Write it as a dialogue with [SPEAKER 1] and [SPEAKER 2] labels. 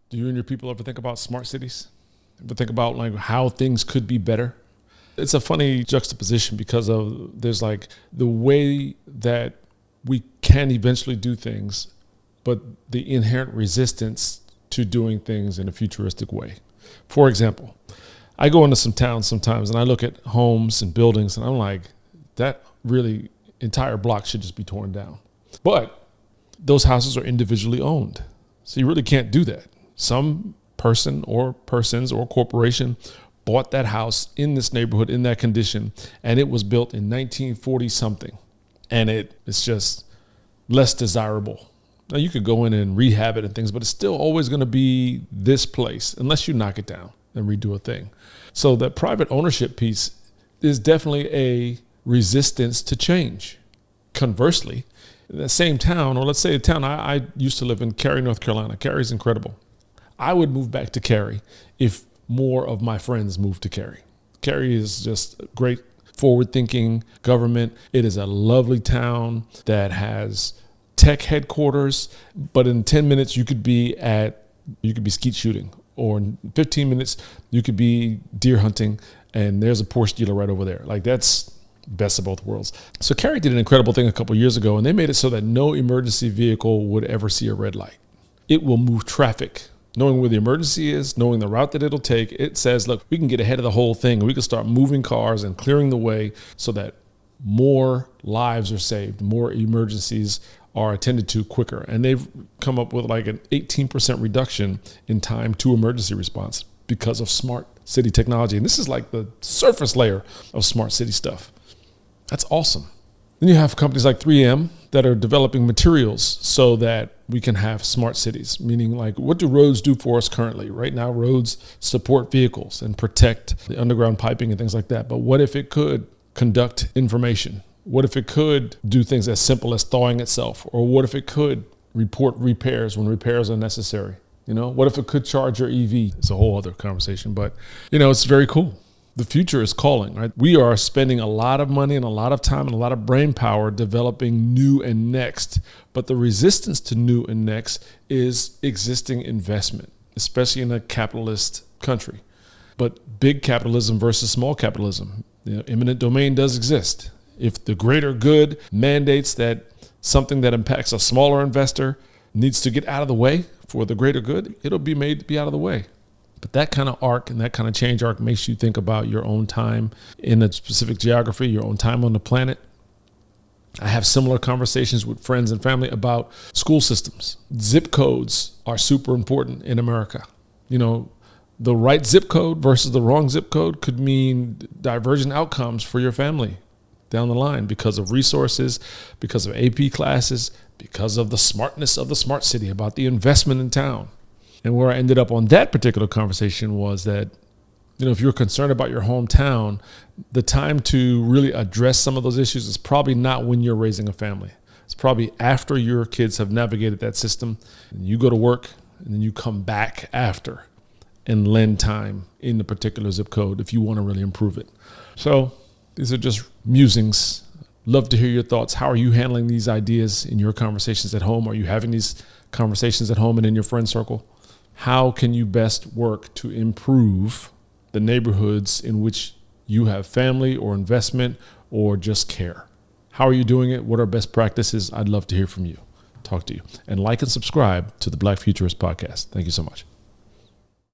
[SPEAKER 1] Do you and your people ever think about smart cities? Ever think about like how things could be better? It's a funny juxtaposition because there's like the way that we can eventually do things, but the inherent resistance to doing things in a futuristic way. For example, I go into some towns sometimes and I look at homes and buildings and I'm like, that really entire block should just be torn down. But those houses are individually owned. So you really can't do that. Some person or persons or corporation bought that house in this neighborhood in that condition, and it was built in 1940 something, and it's just less desirable. Now you could go in and rehab it and things, but it's still always going to be this place unless you knock it down and redo a thing. So that private ownership piece is definitely a resistance to change. Conversely, in the same town, or let's say a town, I used to live in Cary, North Carolina. Cary's incredible. I would move back to Cary if more of my friends moved to Cary. Cary is just a great forward-thinking government. It is a lovely town that has tech headquarters, but in 10 minutes you could be skeet shooting, or in 15 minutes you could be deer hunting, and there's a Porsche dealer right over there. Like, that's best of both worlds. So Cary did an incredible thing a couple years ago, and they made it so that no emergency vehicle would ever see a red light. It will move traffic. Knowing where the emergency is, knowing the route that it'll take, it says, look, we can get ahead of the whole thing. We can start moving cars and clearing the way so that more lives are saved, more emergencies are attended to quicker. And they've come up with like an 18% reduction in time to emergency response because of smart city technology. And this is like the surface layer of smart city stuff. That's awesome. Then you have companies like 3M that are developing materials so that we can have smart cities, meaning like, what do roads do for us currently? Right now, roads support vehicles and protect the underground piping and things like that. But what if it could conduct information? What if it could do things as simple as thawing itself? Or what if it could report repairs when repairs are necessary? You know, what if it could charge your EV? It's a whole other conversation, but you know, it's very cool. The future is calling, right? We are spending a lot of money and a lot of time and a lot of brain power developing new and next. But the resistance to new and next is existing investment, especially in a capitalist country. But big capitalism versus small capitalism, you know, eminent domain does exist. If the greater good mandates that something that impacts a smaller investor needs to get out of the way for the greater good, it'll be made to be out of the way. But that kind of arc and that kind of change arc makes you think about your own time in a specific geography, your own time on the planet. I have similar conversations with friends and family about school systems. Zip codes are super important in America. You know, the right zip code versus the wrong zip code could mean divergent outcomes for your family down the line because of resources, because of AP classes, because of the smartness of the smart city, about the investment in town. And where I ended up on that particular conversation was that, you know, if you're concerned about your hometown, the time to really address some of those issues is probably not when you're raising a family. It's probably after your kids have navigated that system, and you go to work, and then you come back after and lend time in the particular zip code if you want to really improve it. So these are just musings. Love to hear your thoughts. How are you handling these ideas in your conversations at home? Are you having these conversations at home and in your friend circle? How can you best work to improve the neighborhoods in which you have family or investment or just care? How are you doing it? What are best practices? I'd love to hear from you. Talk to you. And like and subscribe to the Black Futurist podcast. Thank you so much.